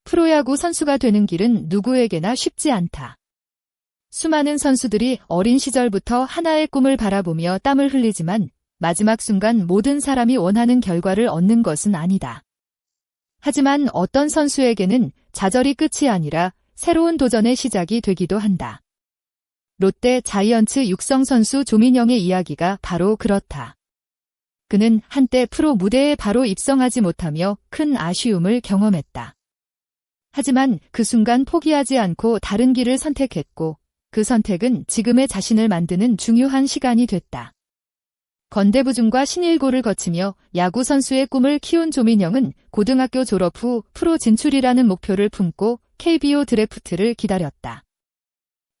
프로야구 선수가 되는 길은 누구에게나 쉽지 않다. 수많은 선수들이 어린 시절부터 하나의 꿈을 바라보며 땀을 흘리지만 마지막 순간 모든 사람이 원하는 결과를 얻는 것은 아니다. 하지만 어떤 선수에게는 좌절이 끝이 아니라 새로운 도전의 시작이 되기도 한다. 롯데 자이언츠 육성 선수 조민영의 이야기가 바로 그렇다. 그는 한때 프로 무대에 바로 입성하지 못하며 큰 아쉬움을 경험했다. 하지만 그 순간 포기하지 않고 다른 길을 선택했고 그 선택은 지금의 자신을 만드는 중요한 시간이 됐다. 건대부중과 신일고를 거치며 야구 선수의 꿈을 키운 조민영은 고등학교 졸업 후 프로 진출이라는 목표를 품고 KBO 드래프트를 기다렸다.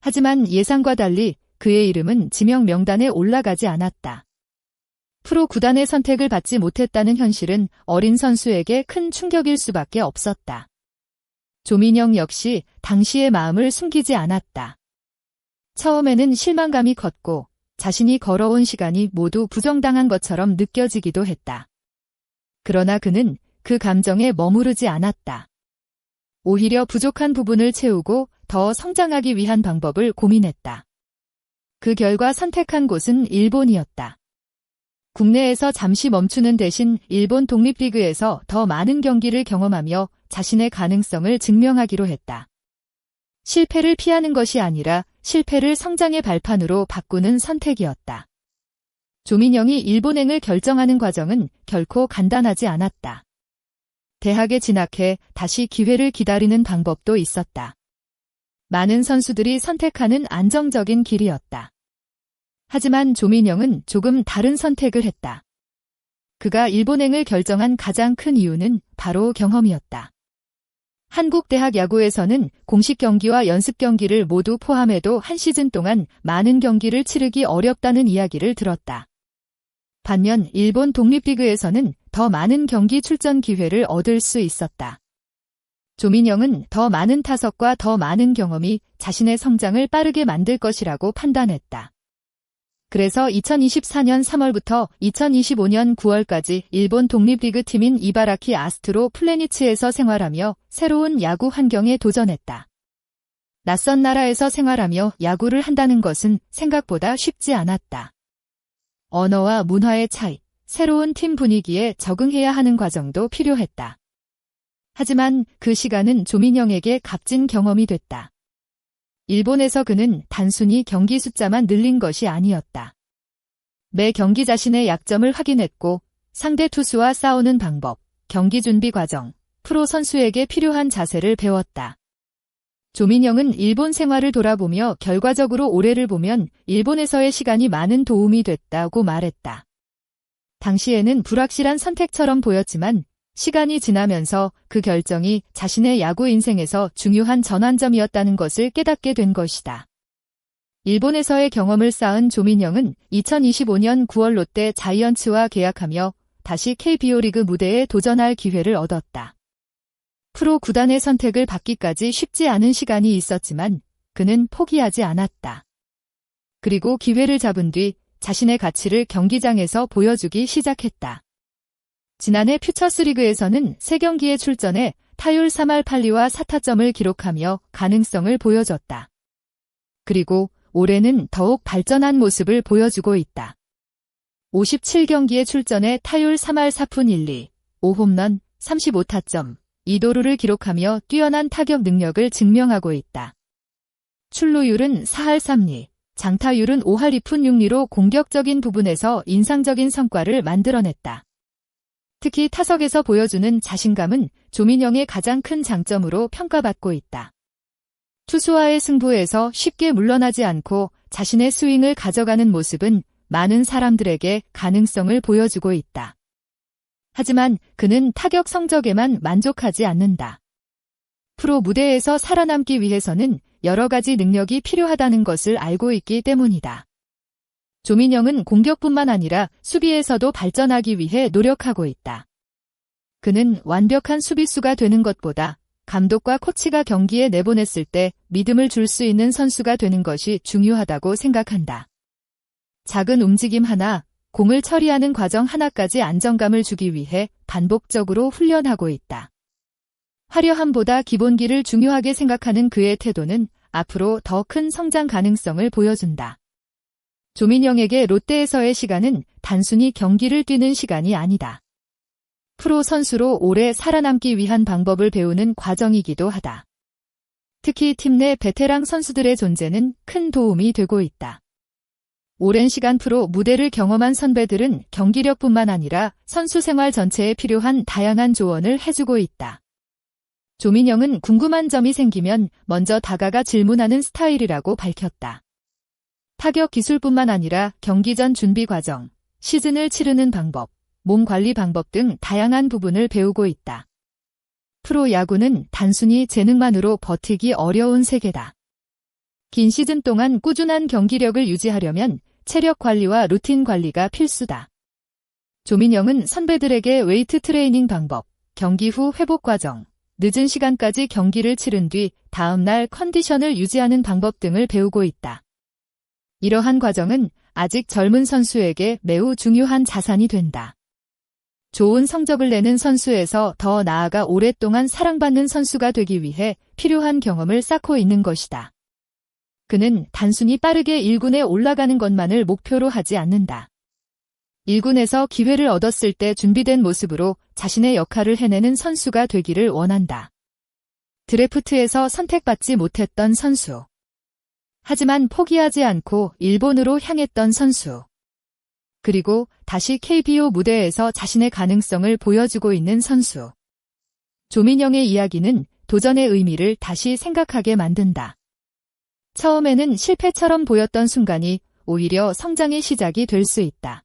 하지만 예상과 달리 그의 이름은 지명 명단에 올라가지 않았다. 프로 구단의 선택을 받지 못했다는 현실은 어린 선수에게 큰 충격일 수밖에 없었다. 조민영 역시 당시의 마음을 숨기지 않았다. 처음에는 실망감이 컸고 자신이 걸어온 시간이 모두 부정당한 것처럼 느껴지기도 했다. 그러나 그는 그 감정에 머무르지 않았다. 오히려 부족한 부분을 채우고 더 성장하기 위한 방법을 고민했다. 그 결과 선택한 곳은 일본이었다. 국내에서 잠시 멈추는 대신 일본 독립리그에서 더 많은 경기를 경험하며 자신의 가능성을 증명하기로 했다. 실패를 피하는 것이 아니라 실패를 성장의 발판으로 바꾸는 선택이었다. 조민영이 일본행을 결정하는 과정은 결코 간단하지 않았다. 대학에 진학해 다시 기회를 기다리는 방법도 있었다. 많은 선수들이 선택하는 안정적인 길이었다. 하지만 조민영은 조금 다른 선택을 했다. 그가 일본행을 결정한 가장 큰 이유는 바로 경험이었다. 한국 대학 야구에서는 공식 경기와 연습 경기를 모두 포함해도 한 시즌 동안 많은 경기를 치르기 어렵다는 이야기를 들었다. 반면 일본 독립리그에서는 더 많은 경기 출전 기회를 얻을 수 있었다. 조민영은 더 많은 타석과 더 많은 경험이 자신의 성장을 빠르게 만들 것이라고 판단했다. 그래서 2024년 3월부터 2025년 9월까지 일본 독립리그 팀인 이바라키 아스트로 플래니츠에서 생활하며 새로운 야구 환경에 도전했다. 낯선 나라에서 생활하며 야구를 한다는 것은 생각보다 쉽지 않았다. 언어와 문화의 차이, 새로운 팀 분위기에 적응해야 하는 과정도 필요했다. 하지만 그 시간은 조민영에게 값진 경험이 됐다. 일본에서 그는 단순히 경기 숫자만 늘린 것이 아니었다. 매 경기 자신의 약점을 확인했고 상대 투수와 싸우는 방법, 경기 준비 과정, 프로 선수에게 필요한 자세를 배웠다. 조민영은 일본 생활을 돌아보며 결과적으로 올해를 보면 일본에서의 시간이 많은 도움이 됐다고 말했다. 당시에는 불확실한 선택처럼 보였지만 시간이 지나면서 그 결정이 자신의 야구 인생에서 중요한 전환점이었다는 것을 깨닫게 된 것이다. 일본에서의 경험을 쌓은 조민영은 2025년 9월 롯데 자이언츠와 계약하며 다시 KBO 리그 무대에 도전할 기회를 얻었다. 프로 구단의 선택을 받기까지 쉽지 않은 시간이 있었지만 그는 포기하지 않았다. 그리고 기회를 잡은 뒤 자신의 가치를 경기장에서 보여주기 시작했다. 지난해 퓨처스리그에서는 3경기에 출전해 타율 3할 8리와 4타점을 기록하며 가능성을 보여줬다. 그리고 올해는 더욱 발전한 모습을 보여주고 있다. 57경기에 출전해 타율 3할 4푼 1리, 5홈런, 35타점, 2도루를 기록하며 뛰어난 타격 능력을 증명하고 있다. 출루율은 4할 3리, 장타율은 5할 2푼 6리로 공격적인 부분에서 인상적인 성과를 만들어냈다. 특히 타석에서 보여주는 자신감은 조민영의 가장 큰 장점으로 평가받고 있다. 투수와의 승부에서 쉽게 물러나지 않고 자신의 스윙을 가져가는 모습은 많은 사람들에게 가능성을 보여주고 있다. 하지만 그는 타격 성적에만 만족하지 않는다. 프로 무대에서 살아남기 위해서는 여러 가지 능력이 필요하다는 것을 알고 있기 때문이다. 조민영은 공격뿐만 아니라 수비에서도 발전하기 위해 노력하고 있다. 그는 완벽한 수비수가 되는 것보다 감독과 코치가 경기에 내보냈을 때 믿음을 줄 수 있는 선수가 되는 것이 중요하다고 생각한다. 작은 움직임 하나, 공을 처리하는 과정 하나까지 안정감을 주기 위해 반복적으로 훈련하고 있다. 화려함보다 기본기를 중요하게 생각하는 그의 태도는 앞으로 더 큰 성장 가능성을 보여준다. 조민영에게 롯데에서의 시간은 단순히 경기를 뛰는 시간이 아니다. 프로 선수로 오래 살아남기 위한 방법을 배우는 과정이기도 하다. 특히 팀 내 베테랑 선수들의 존재는 큰 도움이 되고 있다. 오랜 시간 프로 무대를 경험한 선배들은 경기력뿐만 아니라 선수 생활 전체에 필요한 다양한 조언을 해주고 있다. 조민영은 궁금한 점이 생기면 먼저 다가가 질문하는 스타일이라고 밝혔다. 타격 기술뿐만 아니라 경기 전 준비 과정, 시즌을 치르는 방법, 몸 관리 방법 등 다양한 부분을 배우고 있다. 프로 야구는 단순히 재능만으로 버티기 어려운 세계다. 긴 시즌 동안 꾸준한 경기력을 유지하려면 체력 관리와 루틴 관리가 필수다. 조민영은 선배들에게 웨이트 트레이닝 방법, 경기 후 회복 과정, 늦은 시간까지 경기를 치른 뒤 다음 날 컨디션을 유지하는 방법 등을 배우고 있다. 이러한 과정은 아직 젊은 선수에게 매우 중요한 자산이 된다. 좋은 성적을 내는 선수에서 더 나아가 오랫동안 사랑받는 선수가 되기 위해 필요한 경험을 쌓고 있는 것이다. 그는 단순히 빠르게 1군에 올라가는 것만을 목표로 하지 않는다. 1군에서 기회를 얻었을 때 준비된 모습으로 자신의 역할을 해내는 선수가 되기를 원한다. 드래프트에서 선택받지 못했던 선수. 하지만 포기하지 않고 일본으로 향했던 선수. 그리고 다시 KBO 무대에서 자신의 가능성을 보여주고 있는 선수. 조민영의 이야기는 도전의 의미를 다시 생각하게 만든다. 처음에는 실패처럼 보였던 순간이 오히려 성장의 시작이 될 수 있다.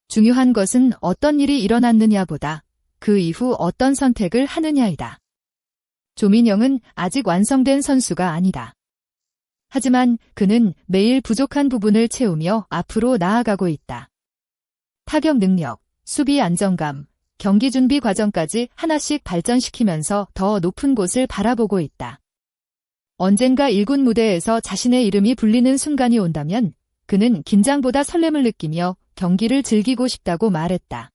중요한 것은 어떤 일이 일어났느냐보다 그 이후 어떤 선택을 하느냐이다. 조민영은 아직 완성된 선수가 아니다. 하지만 그는 매일 부족한 부분을 채우며 앞으로 나아가고 있다. 타격 능력, 수비 안정감, 경기 준비 과정까지 하나씩 발전시키면서 더 높은 곳을 바라보고 있다. 언젠가 1군 무대에서 자신의 이름이 불리는 순간이 온다면 그는 긴장보다 설렘을 느끼며 경기를 즐기고 싶다고 말했다.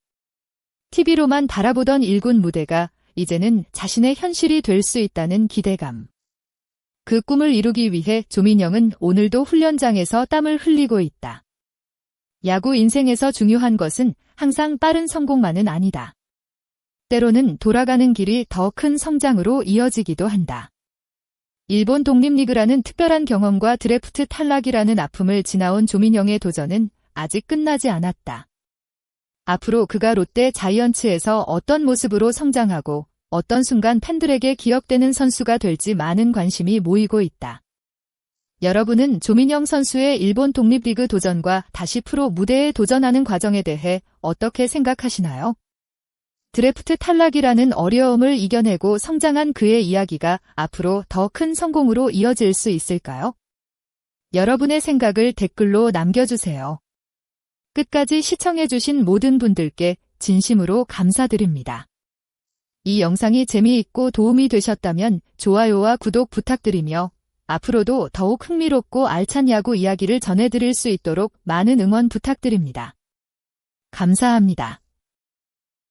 TV로만 바라보던 1군 무대가 이제는 자신의 현실이 될 수 있다는 기대감. 그 꿈을 이루기 위해 조민영은 오늘도 훈련장에서 땀을 흘리고 있다. 야구 인생에서 중요한 것은 항상 빠른 성공만은 아니다. 때로는 돌아가는 길이 더 큰 성장으로 이어지기도 한다. 일본 독립리그라는 특별한 경험과 드래프트 탈락이라는 아픔을 지나온 조민영의 도전은 아직 끝나지 않았다. 앞으로 그가 롯데 자이언츠에서 어떤 모습으로 성장하고 어떤 순간 팬들에게 기억되는 선수가 될지 많은 관심이 모이고 있다. 여러분은 조민영 선수의 일본 독립리그 도전과 다시 프로 무대에 도전하는 과정에 대해 어떻게 생각하시나요? 드래프트 탈락이라는 어려움을 이겨내고 성장한 그의 이야기가 앞으로 더 큰 성공으로 이어질 수 있을까요? 여러분의 생각을 댓글로 남겨주세요. 끝까지 시청해주신 모든 분들께 진심으로 감사드립니다. 이 영상이 재미있고 도움이 되셨다면 좋아요와 구독 부탁드리며 앞으로도 더욱 흥미롭고 알찬 야구 이야기를 전해드릴 수 있도록 많은 응원 부탁드립니다. 감사합니다.